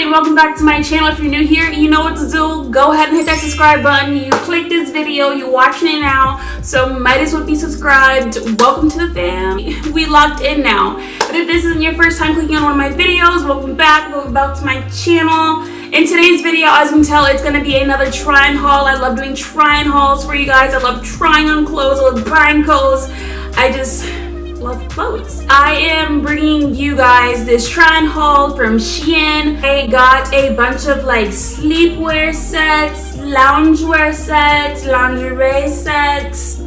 and welcome back to my channel. If you're new here, you know what to do. Go ahead and hit that subscribe button. You click this video, you're watching it now, so might as well be subscribed. Welcome to the fam. We locked in now. But if this isn't your first time clicking on one of my videos, welcome back to my channel. In today's video, as you can tell, it's going to be another try-on haul. I love doing try-on hauls for you guys. I love trying on clothes. I love buying clothes. I just love clothes. I am bringing you guys this try-on haul from Shein. I got a bunch of like sleepwear sets, loungewear sets, lingerie sets,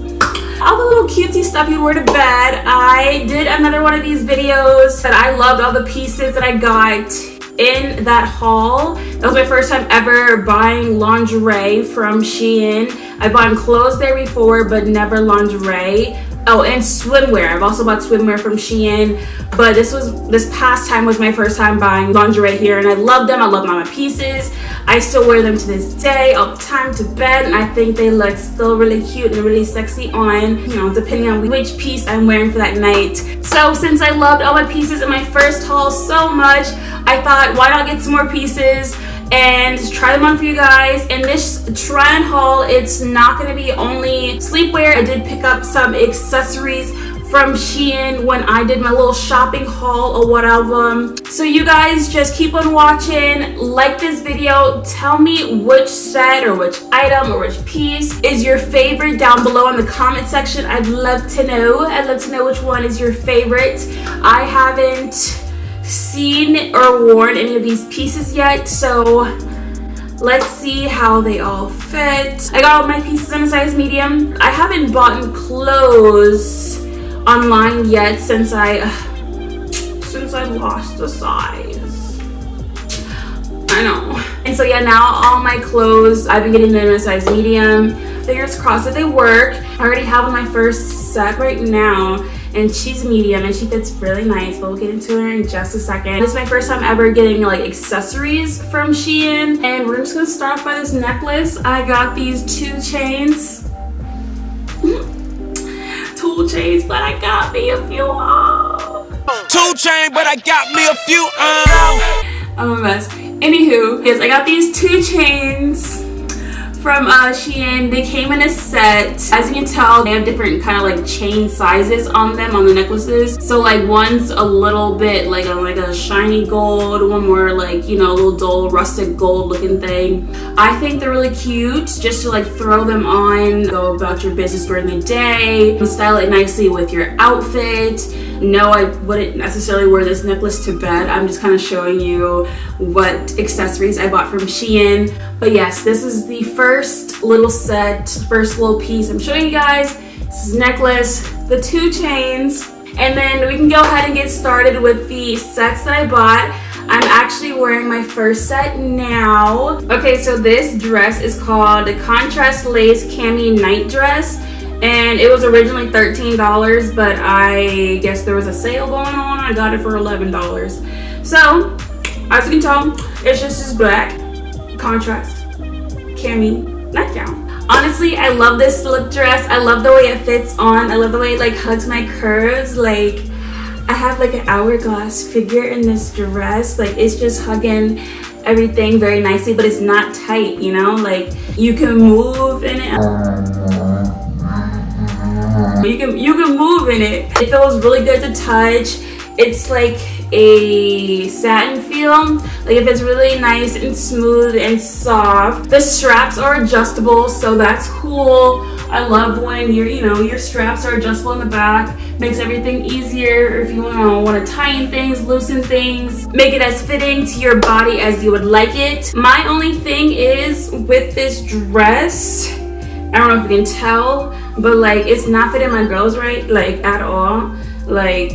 all the little cutesy stuff you wear to bed. I did another one of these videos that I loved all the pieces that I got in that haul. That was my first time ever buying lingerie from Shein. I've bought clothes there before, but never lingerie. Oh, and swimwear. I've also bought swimwear from Shein, but this past time was my first time buying lingerie here, and I love them. I love my pieces. I still wear them to this day, all the time to bed, and I think they look still really cute and really sexy on, you know, depending on which piece I'm wearing for that night. So since I loved all my pieces in my first haul so much, I thought, why not get some more pieces and try them on for you guys. In this try-on haul, it's not going to be only sleepwear. I did pick up some accessories from Shein when I did my little shopping haul or whatever. So you guys just keep on watching, like this video, tell me which set or which item or which piece is your favorite down below in the comment section. I'd love to know. I'd love to know which one is your favorite. I haven't seen or worn any of these pieces yet, so let's see how they all fit. I got all my pieces in a size medium. I haven't bought clothes online yet since I lost the size. I know. And so yeah, now all my clothes, I've been getting them in a size medium. Fingers crossed that they work. I already have my first set right now, and she's medium and she fits really nice, but we'll get into her in just a second. This is my first time ever getting like accessories from Shein, and we're just gonna start off by this necklace. I got these two chains, but I got me a few. Two chain, but I got me a few. I'm a mess. Anywho, yes, I got these two chains from Shein. They came in a set. As you can tell, they have different kind of like chain sizes on them, on the necklaces. So like one's a little bit like a shiny gold, one more like, you know, a little dull rustic gold looking thing. I think they're really cute just to like throw them on, go about your business during the day, and style it nicely with your outfit. No, I wouldn't necessarily wear this necklace to bed. I'm just kind of showing you what accessories I bought from Shein. But yes, this is the first little set, first little piece I'm showing you guys. This is necklace, the two chains, and then we can go ahead and get started with the sets that I bought. I'm actually wearing my first set now. Okay, so this dress is called the Contrast Lace Cami Night Dress. And it was originally $13, but I guess there was a sale going on. I got it for $11. So, as you can tell, it's just this black contrast cami nightgown. Honestly, I love this slip dress. I love the way it fits on. I love the way it like hugs my curves. Like, I have like an hourglass figure in this dress. Like, it's just hugging everything very nicely, but it's not tight, you know? Like, you can move in it. You can move in it. It feels really good to touch. It's like a satin feel. Like it feels really nice and smooth and soft. The straps are adjustable, so that's cool. I love when your straps are adjustable in the back. Makes everything easier if you want to tighten things, loosen things, make it as fitting to your body as you would like it. My only thing is with this dress, I don't know if you can tell, but like it's not fitting my girls right, like at all. Like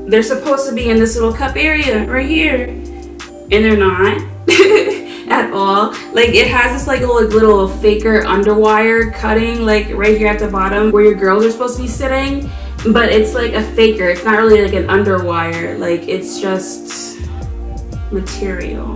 they're supposed to be in this little cup area right here, and they're not at all. Like it has this like little faker underwire cutting like right here at the bottom where your girls are supposed to be sitting, but it's like a faker. It's not really like an underwire. Like it's just material.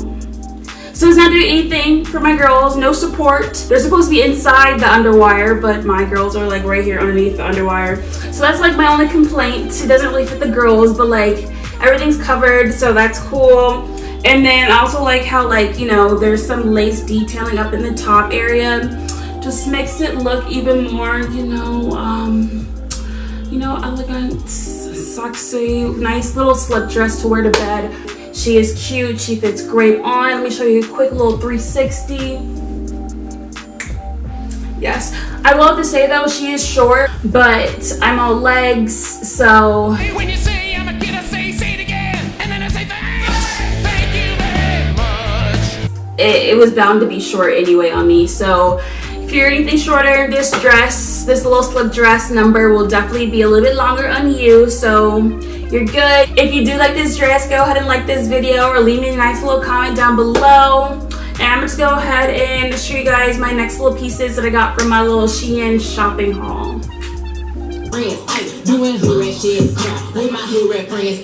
So it's not doing anything for my girls, no support. They're supposed to be inside the underwire, but my girls are like right here underneath the underwire. So that's like my only complaint. It doesn't really fit the girls, but like everything's covered, so that's cool. And then I also like how, like, you know, there's some lace detailing up in the top area. Just makes it look even more, you know, elegant, sexy, nice little slip dress to wear to bed. She is cute. She fits great on. Let me show you a quick little 360. Yes, I will have to say though, she is short, but I'm all legs, so. Hey, when you say I'm a kid, I say it again. And then I say thank you very much. It was bound to be short anyway on me. So if you're anything shorter, this dress, this little slip dress number will definitely be a little bit longer on you. So you're good. If you do like this dress, go ahead and like this video or leave me a nice little comment down below. And I'm going to go ahead and show you guys my next little pieces that I got from my little Shein shopping haul. Doing hood shit, with my hood friends.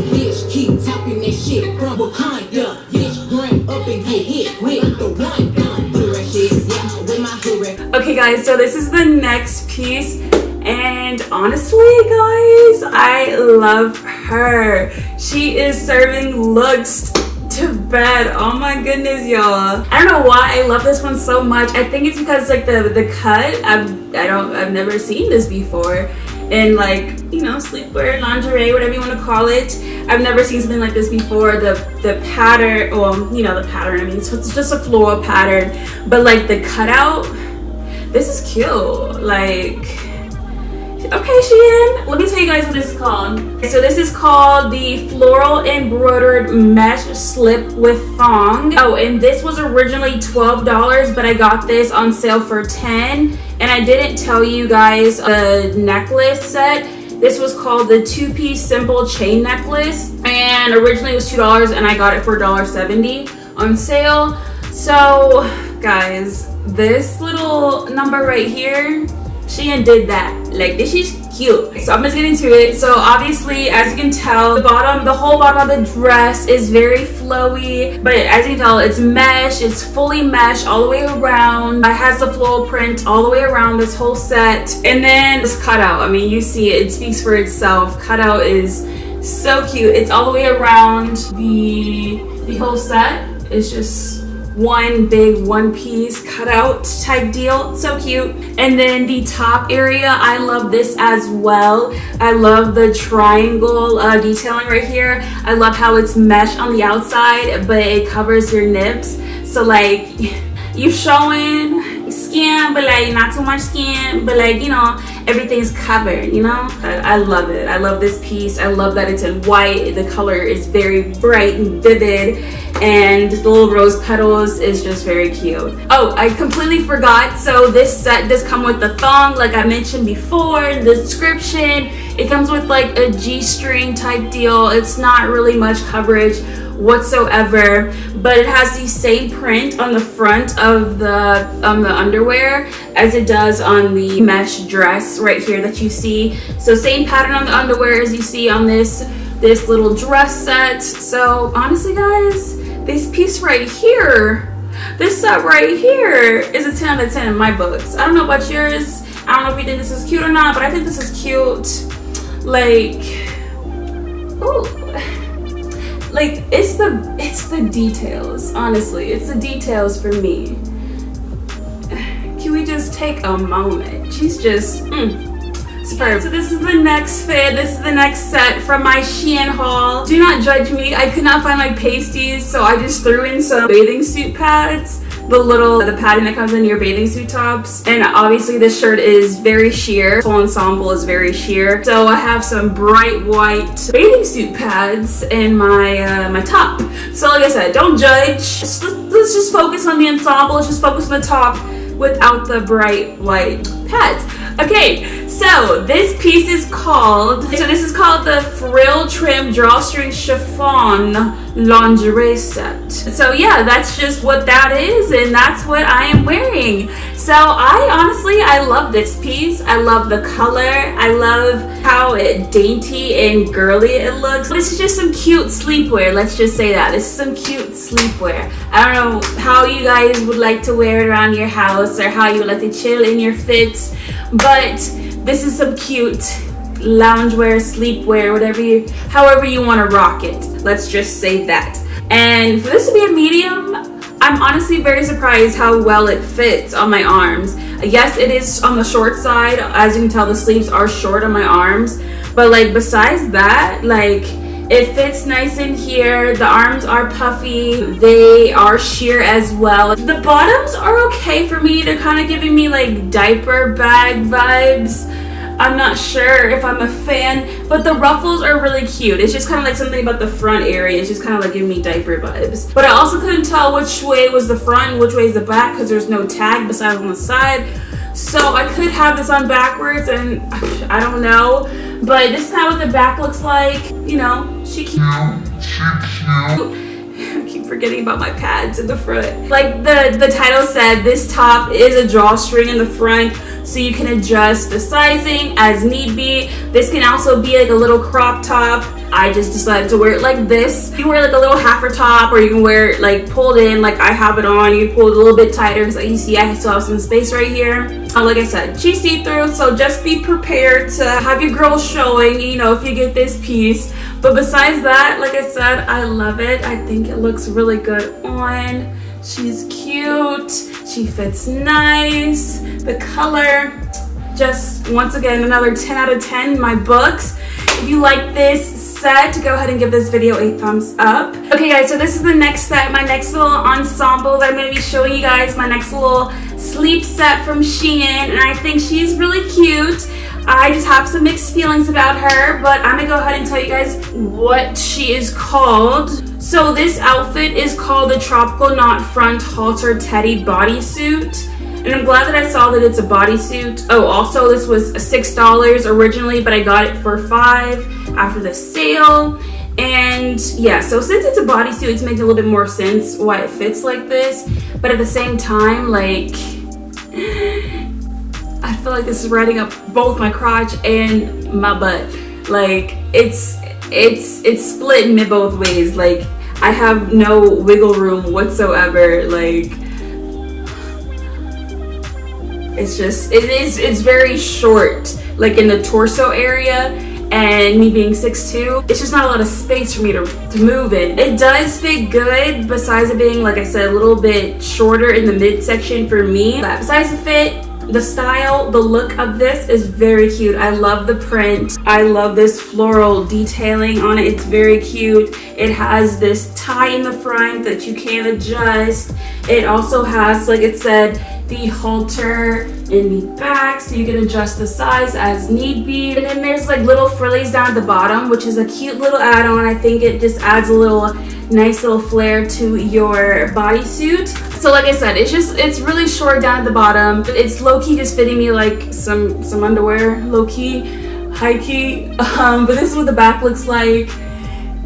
Bitch, keep talking that shit from Wakanda. Bitch, run up and get hit with the one gun. Hood shit, yeah, with my hood. Okay guys, so this is the next piece. And honestly guys, I love her. She is serving looks to bed. Oh my goodness, y'all. I don't know why I love this one so much. I think it's because like the cut, I've never seen this before. And like, you know, sleepwear, lingerie, whatever you want to call it. I've never seen something like this before. The pattern, well, you know, the pattern, I mean, it's just a floral pattern, but like the cutout, this is cute. Like, okay, Shein, let me tell you guys what this is called. So this is called the Floral Embroidered Mesh Slip with Thong. Oh, and this was originally $12, but I got this on sale for $10. And I didn't tell you guys the necklace set. This was called the 2-piece simple chain necklace. And originally it was $2 and I got it for $1.70 on sale. So guys, this little number right here, Shein did that. Like, this is cute. So I'm just getting to it. So obviously, as you can tell, the whole bottom of the dress is very flowy, but as you can tell, it's mesh. It's fully mesh all the way around. It has the floral print all the way around this whole set. And then this cutout, I mean, you see it speaks for itself. Cutout is so cute. It's all the way around the whole set. It's just one big one-piece cutout type deal. So cute. And then the top area, I love this as well. I love the triangle detailing right here. I love how it's mesh on the outside, but it covers your nips. So like, you showing skin, but like not too much skin, but like, you know, everything's covered, you know. I love it. I love this piece. I love that it's in white. The color is very bright and vivid, and the little rose petals is just very cute. Oh, I completely forgot. So this set does come with the thong, like I mentioned before in the description. It comes with like a G-string type deal. It's not really much coverage whatsoever, but it has the same print on the front of the underwear as it does on the mesh dress right here that you see. So same pattern on the underwear as you see on this little dress set. So honestly guys, this piece right here, this set right here is a 10 out of 10 in my books. I don't know about yours. I don't know if you think this is cute or not, but I think this is cute. Like, ooh. Like, it's the details, honestly. It's the details for me. Can we just take a moment? She's just, superb. So this is the next fit. This is the next set from my Shein haul. Do not judge me. I could not find my pasties, so I just threw in some bathing suit pads. The padding that comes in your bathing suit tops. And obviously this shirt is very sheer. The whole ensemble is very sheer. So I have some bright white bathing suit pads in my my top. So like I said, don't judge. Let's just focus on the ensemble. Let's just focus on the top without the bright white pads. Okay, so this piece is called, the frill trim drawstring chiffon lingerie set. So yeah, that's just what that is, and that's what I am wearing. So I love this piece. I love the color. I love how dainty and girly it looks. This is just some cute sleepwear. Let's just say that. This is some cute sleepwear. I don't know how you guys would like to wear it around your house or how you would like to chill in your fits, but this is some cute loungewear, sleepwear, however you want to rock it. Let's just say that. And for this to be a medium, I'm honestly very surprised how well it fits on my arms. Yes, it is on the short side. As you can tell, the sleeves are short on my arms. But like besides that, like it fits nice in here. The arms are puffy. They are sheer as well. The bottoms are okay for me. They're kind of giving me like diaper bag vibes. I'm not sure if I'm a fan, but the ruffles are really cute. It's just kind of like something about the front area. It's just kind of like giving me diaper vibes. But I also couldn't tell which way was the front and which way is the back because there's no tag besides on the side. So I could have this on backwards and I don't know. But this is not what the back looks like. You know, she cute. I keep forgetting about my pads in the front. Like the title said, this top is a drawstring in the front, so you can adjust the sizing as need be. This can also be like a little crop top. I just decided to wear it like this. You can wear like a little halfer top, or you can wear it like pulled in like I have it on. You can pull it a little bit tighter because like you see I still have some space right here. Like I said, she's see-through, so just be prepared to have your girl showing, you know, if you get this piece. But besides that, like I said, I love it. I think it looks really good on. She's cute. She fits nice. The color, just once again, another 10 out of 10 in my books. If you like this set, go ahead and give this video a thumbs up. Okay guys, so this is the next set, my next little ensemble that I'm going to be showing you guys, my next little sleep set from Shein, and I think she's really cute. I just have some mixed feelings about her, but I'm gonna go ahead and tell you guys what she is called. So this outfit is called the Tropical Knot Front Halter Teddy Bodysuit. And I'm glad that I saw that it's a bodysuit. Oh, also this was $6 originally, but I got it for $5 after the sale. And yeah, so since it's a bodysuit, it's making a little bit more sense why it fits like this. But at the same time, like, I feel like this is riding up both my crotch and my butt. Like it's split in both ways. Like I have no wiggle room whatsoever. Like it's very short, like in the torso area, and me being 6'2", it's just not a lot of space for me to move in. It does fit good, besides it being, like I said, a little bit shorter in the midsection for me. But besides the fit, the style, the look of this is very cute. I love the print. I love this floral detailing on it. It's very cute. It has this tie in the front that you can adjust. It also has, like it said, the halter in the back, so you can adjust the size as need be. And then there's like little frillies down at the bottom, which is a cute little add-on. I think it just adds a little nice little flair to your bodysuit. So like I said, it's really short down at the bottom. It's low-key just fitting me like some underwear, low-key, high-key. But this is what the back looks like.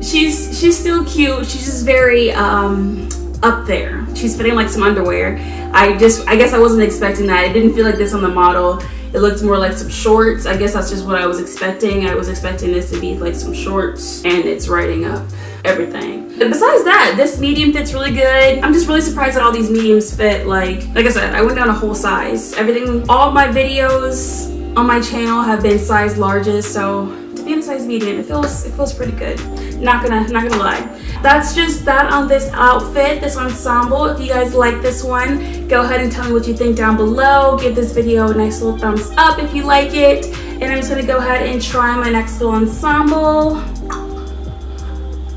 She's still cute. She's just very up there. She's fitting like some underwear. I guess I wasn't expecting that. It didn't feel like this on the model. It looked more like some shorts. I guess that's just what I was expecting. I was expecting this to be like some shorts, and it's riding up everything. But besides that, this medium fits really good. I'm just really surprised that all these mediums fit. Like I said, I went down a whole size. Everything, all my videos on my channel have been size larges, so to be in a size medium, it feels pretty good. Not gonna lie. That's just that on this outfit, this ensemble. If you guys like this one, go ahead and tell me what you think down below. Give this video a nice little thumbs up if you like it. And I'm just gonna go ahead and try my next little ensemble.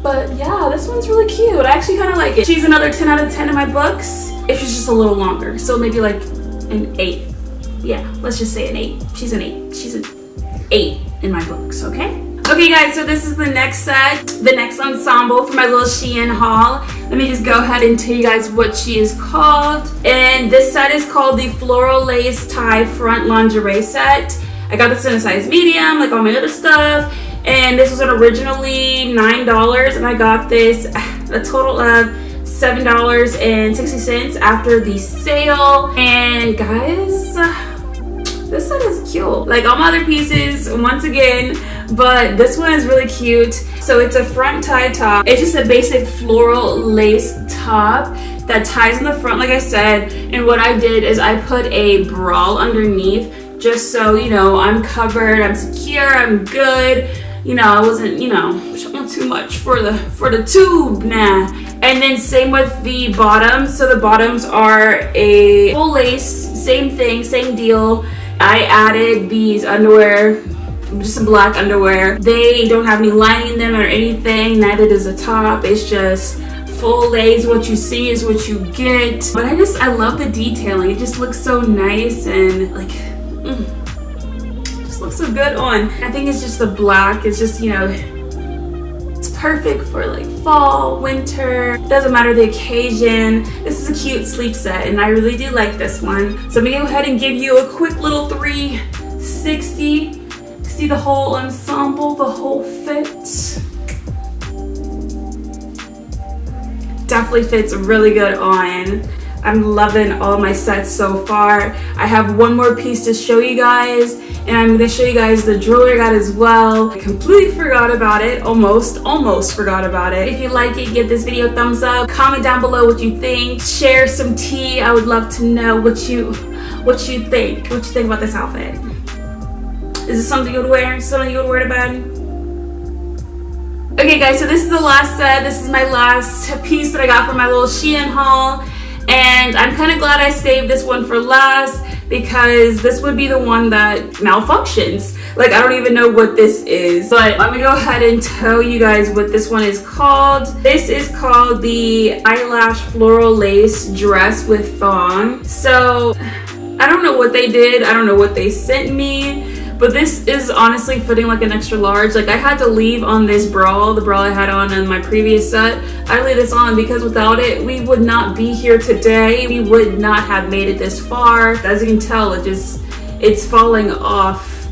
But yeah, this one's really cute. I actually kind of like it. She's another 10 out of 10 in my books. If she's just a little longer, so maybe like an 8. Yeah, let's just say an 8. She's an 8. She's an 8 in my books, okay? Okay guys, so this is the next set, the next ensemble for my little Shein haul. Let me just go ahead and tell you guys what she is called. And this set is called the Floral Lace Tie Front Lingerie Set. I got this in a size medium, like all my other stuff. And this was originally $9, and I got this a total of $7.60 after the sale. And guys, this set is cute. Like all my other pieces, once again, but this one is really cute. So it's a front tie top. It's just a basic floral lace top that ties in the front, like I said. And what I did is I put a bra underneath, just so, you know, I'm covered, I'm secure, I'm good. You know, I wasn't, you know, showing too much for the tube, nah. And then same with the bottoms. So the bottoms are a full lace, same thing, same deal. I added these underwear, just some black underwear. They don't have any lining in them or anything, neither does the top. It's just full lace. What you see is what you get. But I love the detailing. It just looks so nice and like, just looks so good on. I think it's just the black. It's just, you know, it's perfect for like fall, winter, doesn't matter the occasion. This is a cute sleep set and I really do like this one. So I'm gonna go ahead and give you a quick little 360. See the whole ensemble, the whole fit. Definitely fits really good on. I'm loving all my sets so far. I have one more piece to show you guys, and I'm gonna show you guys the jewelry I got as well. I completely forgot about it, almost forgot about it. If you like it, give this video a thumbs up. Comment down below what you think. Share some tea. I would love to know what you think. What you think about this outfit. Is this something you would wear? Something you would wear to bed? Okay guys, so this is the last set. This is my last piece that I got from my little Shein haul. And I'm kind of glad I saved this one for last because this would be the one that malfunctions. Like, I don't even know what this is. But let me go ahead and tell you guys what this one is called. This is called the Eyelash Floral Lace Dress with Thong. So, I don't know what they did. I don't know what they sent me. But this is honestly fitting like an extra large. Like, I had to leave on this bra, the bra I had on in my previous set. I leave this on because without it, we would not be here today. We would not have made it this far. As you can tell, it's falling off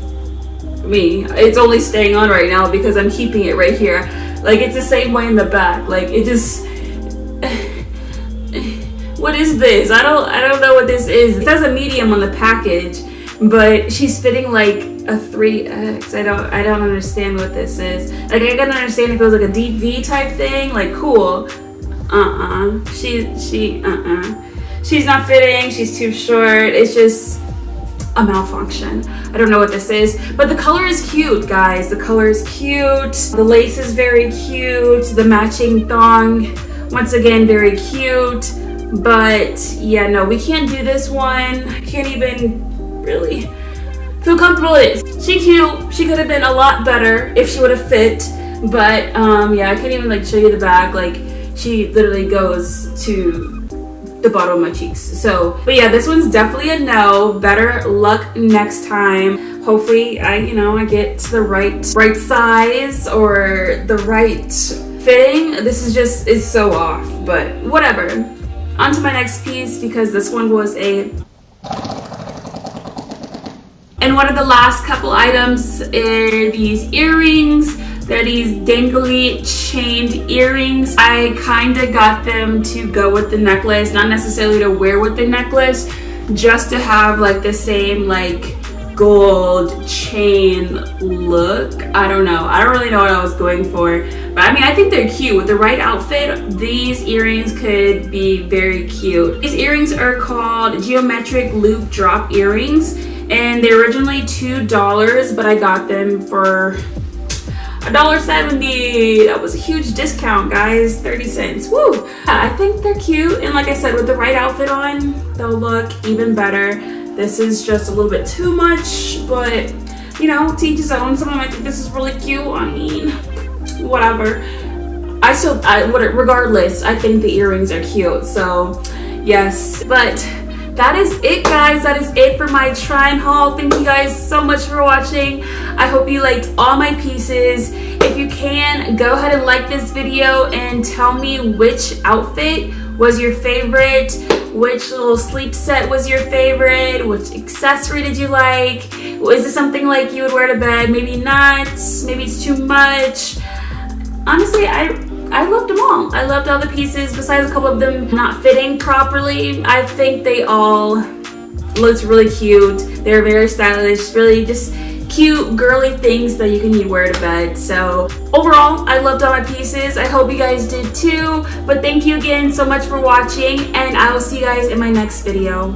me. It's only staying on right now because I'm keeping it right here. Like, it's the same way in the back. Like, it just... What is this? I don't know what this is. It says a medium on the package, but she's fitting like a 3X. I don't understand what this is. Like, I can understand if it was like a deep V type thing, like cool. She's not fitting, she's too short. It's just a malfunction. I don't know what this is, but the color is cute, guys. The color is cute. The lace is very cute. The matching thong, once again, very cute. But yeah, no, we can't do this one. I can't even really feel comfortable with it. She cute. She could have been a lot better if she would have fit. But yeah, I can't even like show you the back. Like, she literally goes to the bottom of my cheeks. So, but yeah, this one's definitely a no. Better luck next time. Hopefully I get to the right size or the right fitting. This is so off, but whatever. On to my next piece because this one was and one of the last couple items are these earrings. They're these dangly chained earrings. I kind of got them to go with the necklace, not necessarily to wear with the necklace, just to have like the same like gold chain look. I don't know. I don't really know what I was going for. But I mean, I think they're cute. With the right outfit, these earrings could be very cute. These earrings are called geometric loop drop earrings. And they're originally $2, but I got them for $1.70. That was a huge discount, guys. 30 cents. Woo! I think they're cute. And like I said, with the right outfit on, they'll look even better. This is just a little bit too much, but you know, to each his own. Someone might think this is really cute. I mean, whatever. Regardless, I think the earrings are cute. So, yes. But that is it, guys. That is it for my try-on haul. Thank you guys so much for watching. I hope you liked all my pieces. If you can, go ahead and like this video and tell me which outfit was your favorite, which little sleep set was your favorite, which accessory did you like? Is this something like you would wear to bed? Maybe not, maybe it's too much. Honestly, I loved them all. I loved all the pieces, besides a couple of them not fitting properly. I think they all looked really cute. They're very stylish, really just cute, girly things that you can wear to bed. So overall, I loved all my pieces. I hope you guys did too. But thank you again so much for watching, and I will see you guys in my next video.